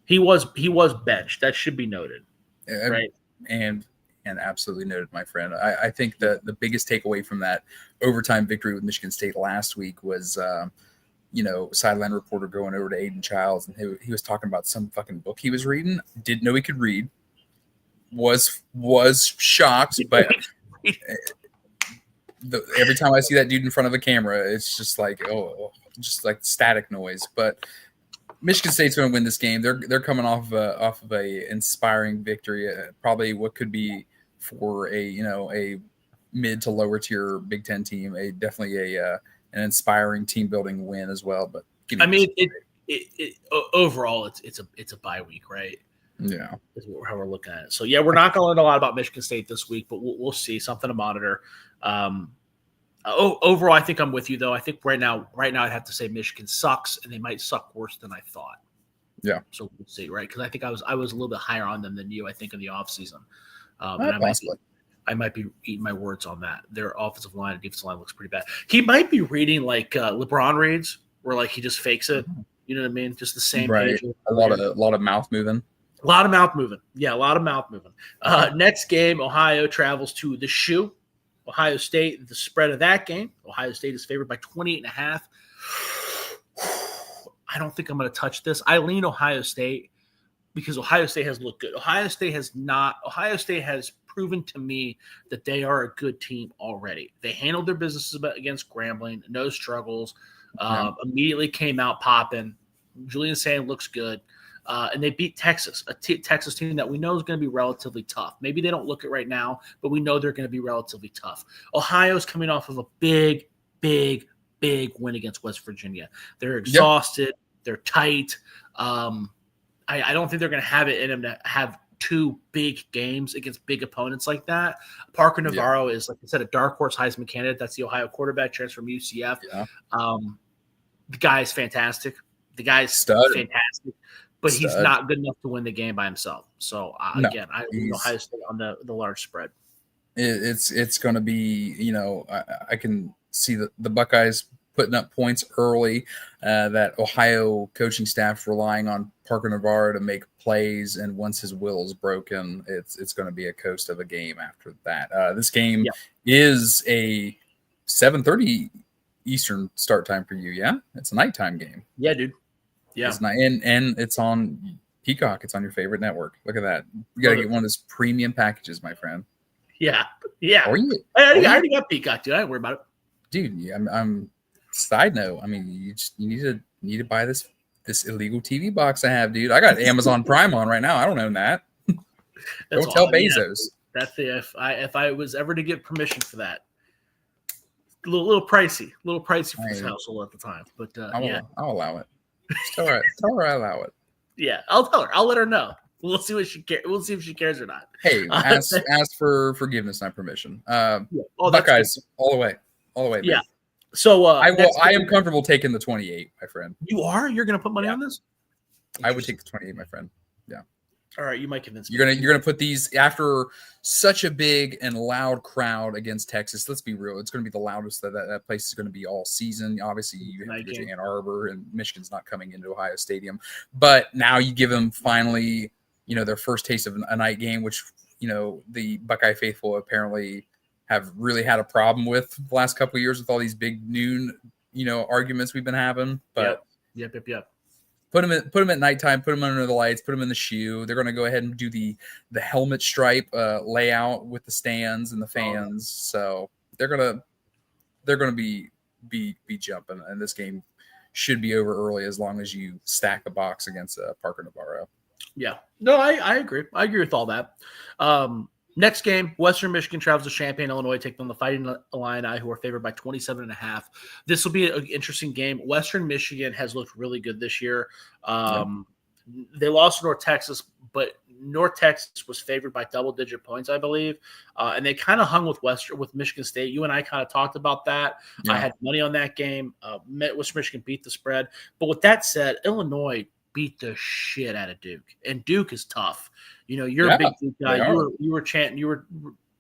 he was benched. That should be noted, right? And absolutely noted, my friend. I think the biggest takeaway from that overtime victory with Michigan State last week was sideline reporter going over to Aiden Childs, and he was talking about some fucking book he was reading. Didn't know he could read. Was shocked, but every time I see that dude in front of a camera, it's just like just like static noise. But Michigan State's going to win this game. They're coming off of a inspiring victory, probably what could be for a mid to lower tier Big Ten team, definitely a an inspiring team building win as well. But I mean, overall, it's a bye week, right? Yeah, is how we're looking at it. So yeah, we're not going to learn a lot about Michigan State this week, but we'll see, something to monitor. Overall, I think I'm with you though. I think right now I'd have to say Michigan sucks, and they might suck worse than I thought. Yeah. So we'll see, right? Because I think I was a little bit higher on them than you. I think in the offseason. I might be eating my words on that. Their offensive line and defensive line looks pretty bad. He might be reading like LeBron reads, where like he just fakes it. You know what I mean? Just the same right. page. A lot of mouth moving. A lot of mouth moving. Yeah, a lot of mouth moving. Next game, Ohio travels to the Shoe. Ohio State, the spread of that game, Ohio State is favored by 28.5. I don't think I'm going to touch this. I lean Ohio State because Ohio State has looked good. Ohio State has proven to me that they are a good team already. They handled their businesses against Grambling, no struggles. Immediately came out popping. Julian Sand looks good. And they beat Texas, Texas team that we know is going to be relatively tough. Maybe they don't look it right now, but we know they're going to be relatively tough. Ohio's coming off of a big win against West Virginia. They're exhausted. Yep. They're tight. I don't think they're going to have it in them to have two big games against big opponents like that. Parker Navarro is, like I said, a dark horse Heisman candidate. That's the Ohio quarterback, transfer from UCF. Yeah. The guy is fantastic. The guy's fantastic. But he's not good enough to win the game by himself. So, again, I lean Ohio State on the large spread. It's going to be, I can see the Buckeyes putting up points early, that Ohio coaching staff relying on Parker Navarro to make plays, and once his will is broken, it's going to be a coast of a game after that. This game is a 7:30 Eastern start time for you, yeah? It's a nighttime game. Yeah, dude. Yeah, it's not, and it's on Peacock. It's on your favorite network. Look at that. You got to get one of those premium packages, my friend. Yeah. I already got Peacock, dude. I don't worry about it, dude. I'm side note. I mean, you need to buy this illegal TV box I have, dude. I got Amazon Prime on right now. I don't own that. Don't tell Bezos. Yeah. That's if I was ever to get permission for that. A little pricey for this household at the time, but I'll allow it. Tell her I allow it. Yeah, I'll tell her. I'll let her know. We'll see what she cares. We'll see if she cares or not. Hey, ask for forgiveness, not permission. Buckeyes all the way. Yeah. Man. So I am comfortable taking the 28, my friend. You are? You're going to put money on this? I would take the 28, my friend. Yeah. All right, you might convince me. You're gonna put these after such a big and loud crowd against Texas. Let's be real; it's going to be the loudest that place is going to be all season. Obviously, you have to go to Ann Arbor, and Michigan's not coming into Ohio Stadium. But now you give them finally, their first taste of a night game, which the Buckeye faithful apparently have really had a problem with the last couple of years with all these big noon, arguments we've been having. But yep. Put them at nighttime. Put them under the lights. Put them in the shoe. They're going to go ahead and do the helmet stripe layout with the stands and the fans. So they're gonna be jumping, and this game should be over early as long as you stack a box against Parker Navarro. Yeah, no, I agree. I agree with all that. Next game, Western Michigan travels to Champaign, Illinois, take on the Fighting Illini, who are favored by 27.5. This will be an interesting game. Western Michigan has looked really good this year. They lost to North Texas, but North Texas was favored by double-digit points, I believe, and they kind of hung with Michigan State. You and I kind of talked about that. Yeah. I had money on that game. Western Michigan beat the spread. But with that said, Illinois beat the shit out of Duke, and Duke is tough. You're a big Duke guy. You were chanting, you were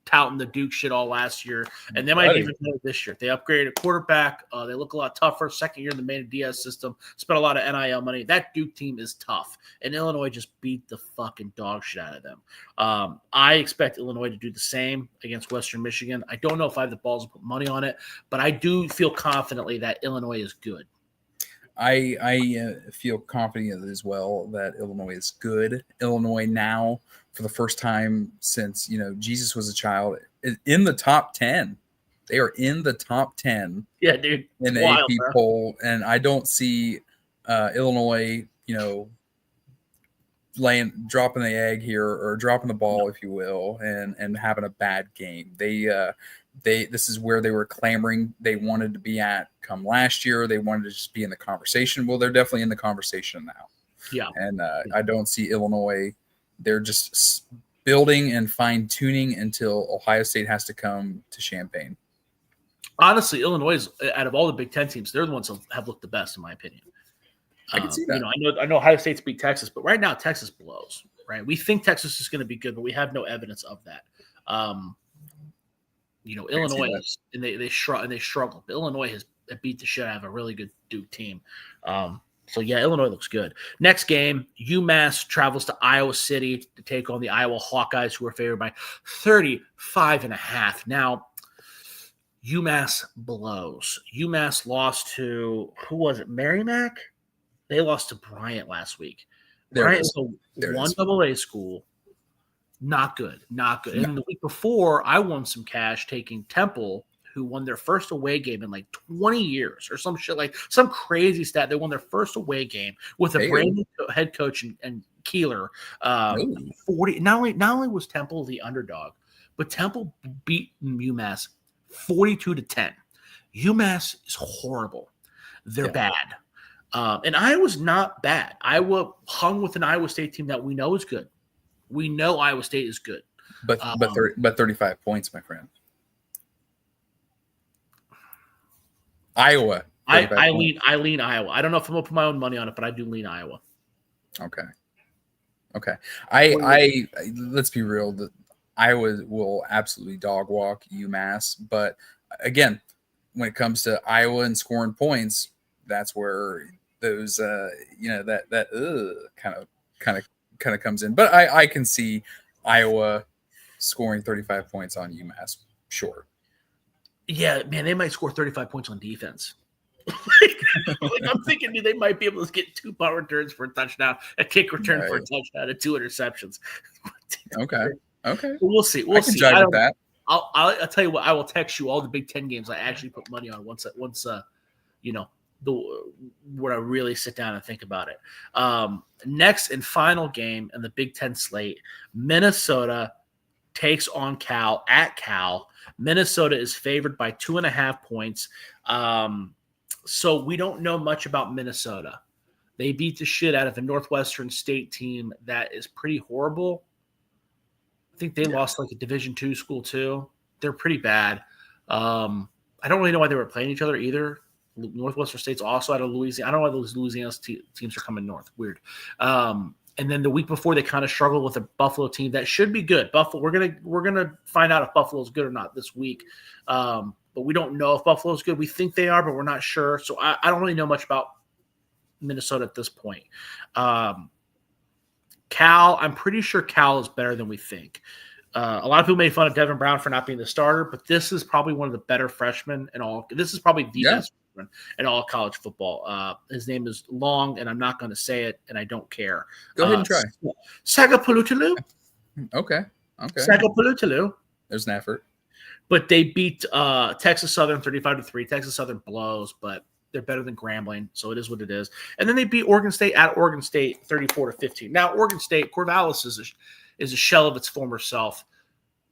touting the Duke shit all last year, and they might even do it this year. They upgraded a quarterback. They look a lot tougher. Second year in the Manny Diaz system. Spent a lot of NIL money. That Duke team is tough, and Illinois just beat the fucking dog shit out of them. I expect Illinois to do the same against Western Michigan. I don't know if I have the balls to put money on it, but I do feel confidently that Illinois is good. I feel confident as well that Illinois is good. Illinois now, for the first time since, Jesus was a child, is in the top 10. They are in the top 10. Yeah, dude. In the AP poll. And I don't see Illinois, dropping the egg here or dropping the ball, if you will, and having a bad game. this is where they were clamoring they wanted to be at come last year. They wanted to just be in the conversation. Well, they're definitely in the conversation now. Yeah. And I don't see Illinois. They're just building and fine tuning until Ohio State has to come to Champaign. Honestly, Illinois, out of all the Big Ten teams, they're the ones that have looked the best, in my opinion. I can see that. I know Ohio State's beat Texas, but right now Texas blows. Right, we think Texas is going to be good, but we have no evidence of that. Illinois is, and they struggle. But Illinois has beat the shit out of a really good Duke team. So yeah, Illinois looks good. Next game, UMass travels to Iowa City to take on the Iowa Hawkeyes, who are favored by 35.5. Now, UMass blows. UMass lost to, who was it? Merrimack? They lost to Bryant last week. Bryant is a 1AA school. Not good. No. And the week before, I won some cash taking Temple, who won their first away game in like 20 years or some shit, like some crazy stat. They won their first away game with a brand new head coach and Keeler. 40. Not only was Temple the underdog, but Temple beat UMass 42-10. UMass is horrible. They're bad. And Iowa's not bad. Iowa hung with an Iowa State team that we know is good. We know Iowa State is good. But 35 points, my friend. Iowa. I lean Iowa. I don't know if I'm gonna put my own money on it, but I do lean Iowa. Okay. I let's be real. Iowa will absolutely dog walk UMass, but again, when it comes to Iowa and scoring points, that's where those kind of comes in. But I can see Iowa scoring 35 points on UMass. Sure. Yeah, man, they might score 35 points on defense. I'm thinking they might be able to get 2 punt returns for a touchdown, a kick return for a touchdown, and 2 interceptions. Okay. But we'll see. I can jive with that. I'll tell you what. I will text you all the Big Ten games I actually put money on once when I really sit down and think about it. Next and final game in the Big Ten slate, Minnesota takes on Cal at Cal. Minnesota is favored by 2.5 points. So we don't know much about Minnesota. They beat the shit out of a Northwestern State team that is pretty horrible. I think they lost like a Division II school too. They're pretty bad. I don't really know why they were playing each other either. Northwestern State's also out of Louisiana. I don't know why those Louisiana teams are coming north. Weird. And then the week before, they kind of struggled with a Buffalo team that should be good. Buffalo, we're gonna find out if Buffalo's good or not this week. But we don't know if Buffalo's good. We think they are, but we're not sure. So I don't really know much about Minnesota at this point. Cal, I'm pretty sure Cal is better than we think. A lot of people made fun of Devin Brown for not being the starter, but this is probably one of the better freshmen in all. This is probably the best freshman in all college football. His name is long, and I'm not going to say it, and I don't care. Go ahead and try. Sagapalootaloo. Okay. Sagapalootaloo. There's an effort. But they beat Texas Southern 35-3. Texas Southern blows, but they're better than Grambling, so it is what it is. And then they beat Oregon State at Oregon State 34-15. Now, Oregon State, Corvallis is a shell of its former self,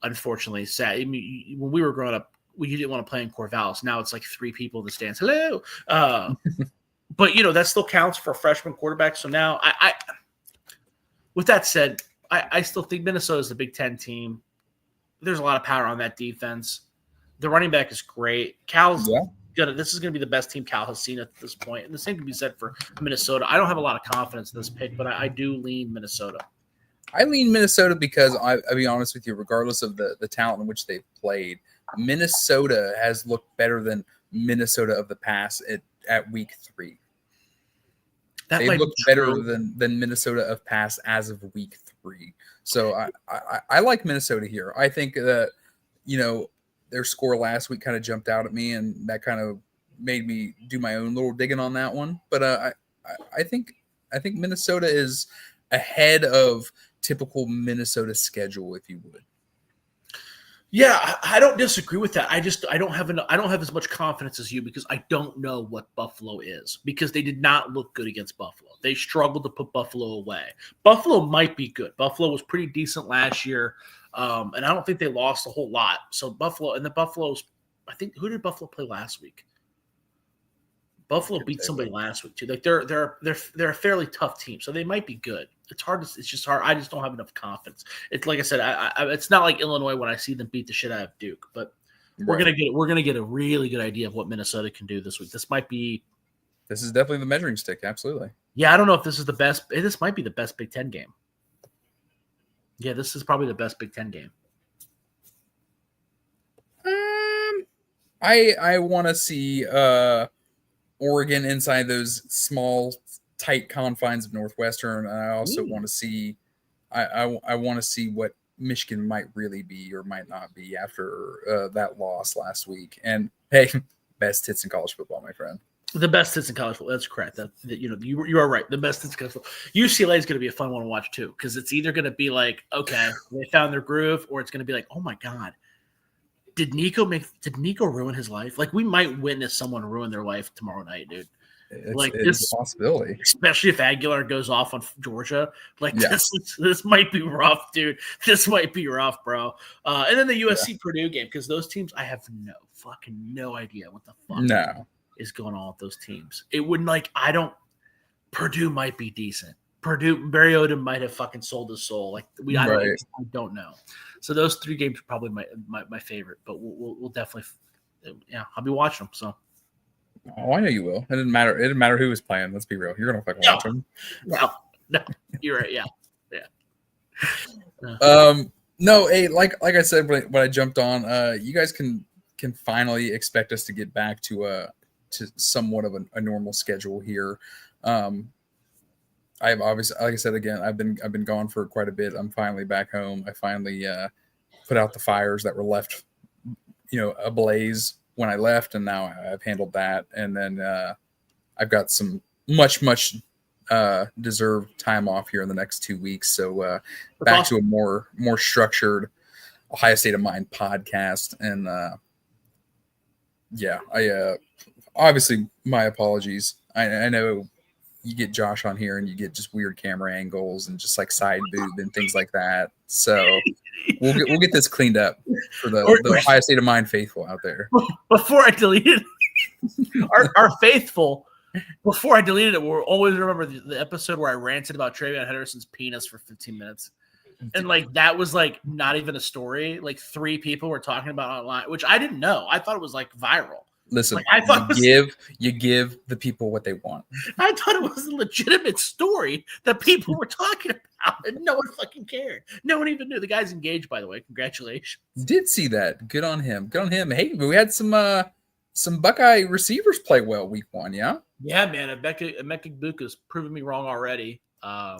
unfortunately. Sad. I mean, when we were growing up, you didn't want to play in Corvallis. Now it's like 3 people in the stands. Hello. But, that still counts for a freshman quarterback. So now, I with that said, I still think Minnesota is the Big Ten team. There's a lot of power on that defense. The running back is great. Cal's this is going to be the best team Cal has seen at this point. And the same can be said for Minnesota. I don't have a lot of confidence in this pick, but I do lean Minnesota. I lean Minnesota because I'll be honest with you, regardless of the talent in which they've played, Minnesota has looked better than Minnesota of the past at week 3. They looked better than Minnesota of past as of week 3. So I like Minnesota here. I think that, their score last week kind of jumped out at me, and that kind of made me do my own little digging on that one. But I think Minnesota is ahead of typical Minnesota schedule, if you would. Yeah, I don't disagree with that. I don't have as much confidence as you because I don't know what Buffalo is, because they did not look good against Buffalo. They struggled to put Buffalo away. Buffalo might be good. Buffalo was pretty decent last year. And I don't think they lost a whole lot. So Buffalo's, I think, who did Buffalo play last week? Buffalo beat somebody last week too. Like they're a fairly tough team, so they might be good. It's hard. It's just hard. I just don't have enough confidence. It's like I said. It's not like Illinois when I see them beat the shit out of Duke, but we're gonna get a really good idea of what Minnesota can do this week. This is definitely the measuring stick. Absolutely. Yeah, I don't know if this is the best. This might be the best Big Ten game. Yeah, this is probably the best Big Ten game. I want to see Oregon inside those small, tight confines of Northwestern. I also want to see. I want to see what Michigan might really be or might not be after that loss last week. And hey, best hits in college football, my friend. The best hits in college football. That's correct. You are right. The best hits in college football. UCLA is going to be a fun one to watch too, because it's either going to be like, okay, they found their groove, or it's going to be like, oh my god, did Nico ruin his life? Like, we might witness someone ruin their life tomorrow night, dude. It's a possibility, especially if Aguilar goes off on Georgia. Like, this might be rough, dude. This might be rough, bro. And then the USC Purdue game, because those teams, I have no idea what the fuck is going on with those teams. It wouldn't Purdue might be decent. Purdue, Barry Odom might have fucking sold his soul. I don't know. So those three games are probably my favorite, but we'll definitely, I'll be watching them. So. Oh, I know you will. It didn't matter. It didn't matter who was playing. Let's be real. You're gonna fucking watch them. No, you're right. Yeah. No. Hey, like I said when I jumped on, you guys can finally expect us to get back to somewhat of a normal schedule here. I've obviously, like I said again, I've been gone for quite a bit. I'm finally back home. I finally put out the fires that were left, ablaze when I left, and now I've handled that. And then I've got some much deserved time off here in the next 2 weeks. So back to a more structured Ohio State of Mind podcast. And I obviously, my apologies. I know you get Josh on here and you get just weird camera angles and just like side boob and things like that. So we'll get this cleaned up for the Ohio State of Mind faithful out there. Before I deleted our faithful, before I deleted it, we'll always remember the episode where I ranted about Travion Henderson's penis for 15 minutes. And that was not even a story. 3 people were talking about it online, which I didn't know. I thought it was viral. Listen, you give the people what they want. I thought it was a legitimate story that people were talking about, and no one fucking cared. No one even knew. The guy's engaged, by the way. Congratulations. Did see that. Good on him. Hey, we had some Buckeye receivers play well week 1, yeah? Yeah, man. Emeka Egbuka's proven me wrong already. Now,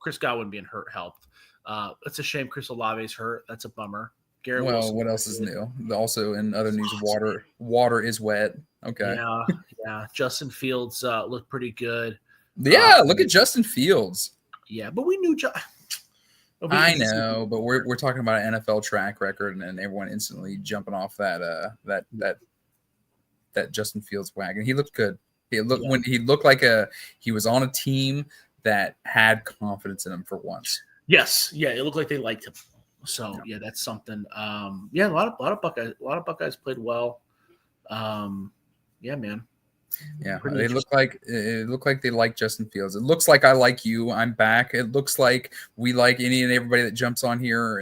Chris Godwin being hurt helped. It's a shame Chris Olave's hurt. That's a bummer. Garrett Wilson. What else is new? Also, in other news, water is wet. Okay. Yeah. Justin Fields looked pretty good. Yeah, look at Justin Fields. Yeah, but we knew. I know, but we're talking about an NFL track record, and everyone instantly jumping off that Justin Fields wagon. He looked good. He looked like he was on a team that had confidence in him for once. Yes, yeah, it looked like they liked him. So that's something. A lot of Buckeyes played well. Man. Yeah, it looked like they like Justin Fields. It looks like I like you. I'm back. It looks like we like any and everybody that jumps on here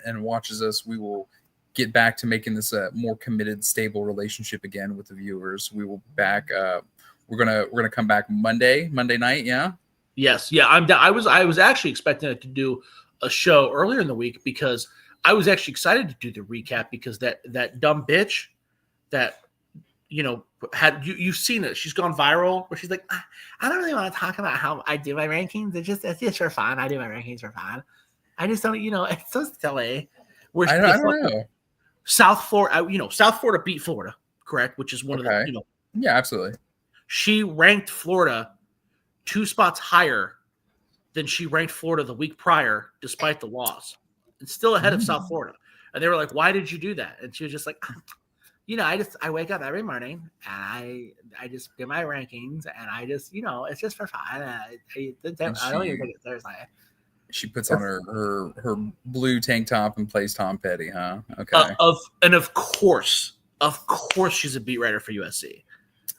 and watches us. We will get back to making this a more committed, stable relationship again with the viewers. We will be back. We're gonna come back Monday night. Yeah. Yes. Yeah. I was actually expecting to do a show earlier in the week because I was actually excited to do the recap because that dumb bitch that had you've seen it. She's gone viral where she's like, I don't really want to talk about how I do my rankings. It's just for fun. I do my rankings for fun. I just don't, it's so silly. Where I don't know. South Florida, South Florida beat Florida, correct? Which is one of the, Yeah, absolutely. She ranked Florida 2 spots higher than she ranked Florida the week prior, despite the loss. It's still ahead of South Florida. And they were like, why did you do that? And she was just like, I wake up every morning and I just do my rankings and I just, it's just for fun. I don't even think it's Thursday. She puts on her blue tank top and plays Tom Petty, huh? Okay. Of course, she's a beat writer for USC.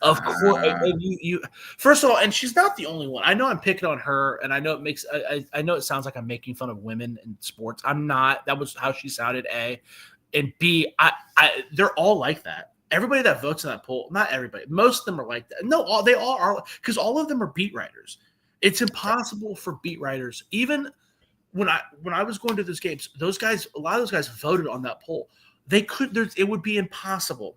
Of course, and you first of all, and she's not the only one. I know I'm picking on her, and I know it makes I know it sounds like I'm making fun of women in sports. I'm not. That was how she sounded. A, and B, they're all like that. Everybody that votes in that poll, not everybody, most of them are like that. No, they all are, because all of them are beat writers. It's impossible for beat writers, even when I was going to those games, those guys, a lot of those guys voted on that poll. It would be impossible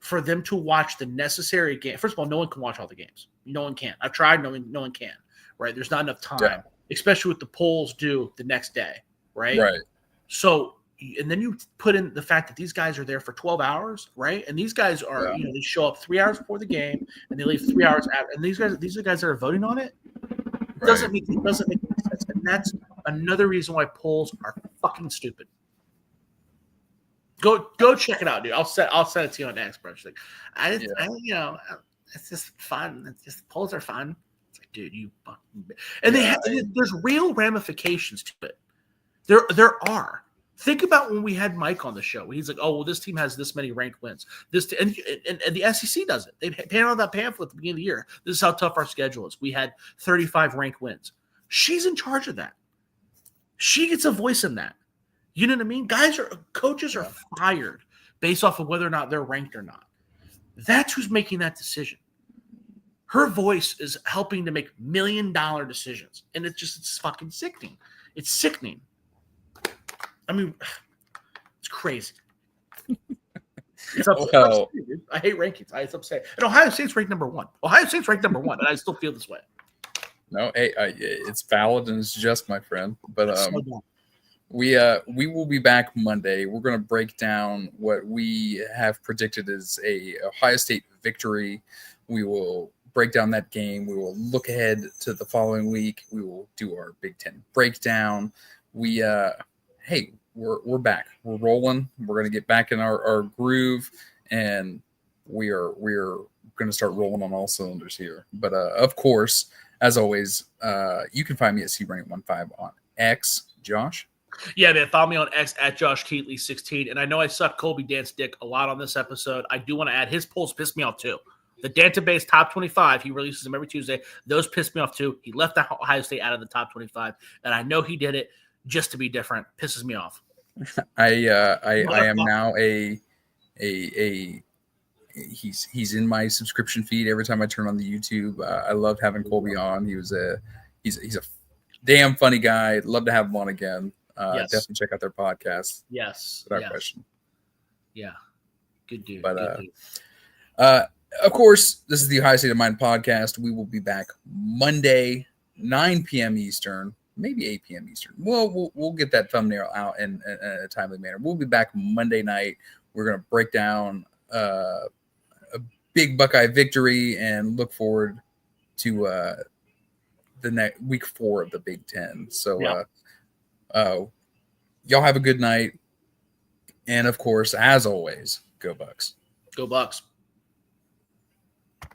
for them to watch the necessary game. First of all, no one can watch all the games. No one can. I've tried. No one can. Right? There's not enough time, especially with the polls due the next day. Right. Right. So, and then you put in the fact that these guys are there for 12 hours, right? And these guys are, they show up 3 hours before the game and they leave 3 hours after. And these are the guys that are voting on it. It doesn't make any sense. And that's another reason why polls are fucking stupid. Go check it out, dude. I'll send it to you on X, bro. Like, it's just fun. It's just polls are fun. It's like, dude, you fucking. And there's real ramifications to it. There are. Think about when we had Mike on the show. He's like, "Oh, well, this team has this many ranked wins. And the SEC does it. They pay out that pamphlet at the beginning of the year. This is how tough our schedule is. We had 35 ranked wins. She's in charge of that. She gets a voice in that. You know what I mean? Coaches are fired based off of whether or not they're ranked or not. That's who's making that decision. Her voice is helping to make $1 million decisions, and it's fucking sickening. It's sickening. I mean, it's crazy. It's upsetting, dude. I hate rankings. It's upsetting. And Ohio State's ranked number 1. Ohio State's ranked number 1, and I still feel this way. No, it's valid and it's just, my friend. But we will be back Monday. We're going to break down what we have predicted as a Ohio State victory. We will break down that game. We will look ahead to the following week. We will do our Big Ten breakdown. We're back. We're rolling. We're going to get back in our groove, and we're going to start rolling on all cylinders here. But of course, as always, you can find me at cbrain15 on X. Josh? Yeah, man. Follow me on X at Josh Keatley 16. And I know I sucked Colby Dant's dick a lot on this episode. I do want to add his polls pissed me off too. The database top 25, he releases them every Tuesday. Those pissed me off too. He left Ohio State out of the top 25, and I know he did it just to be different. Pisses me off. I am now he's in my subscription feed every time I turn on the YouTube. I loved having Colby on. He's a damn funny guy. Love to have him on again. Yes. Definitely check out their podcast. Yes. Without question. Yeah. Good dude. But of course, this is the Ohio State of Mind podcast. We will be back Monday, 9 p.m. Eastern, maybe 8 p.m. Eastern. We'll get that thumbnail out in a timely manner. We'll be back Monday night. We're going to break down a big Buckeye victory and look forward to the next week 4 of the Big Ten. So y'all have a good night. And of course, as always, go Bucks. Go Bucks.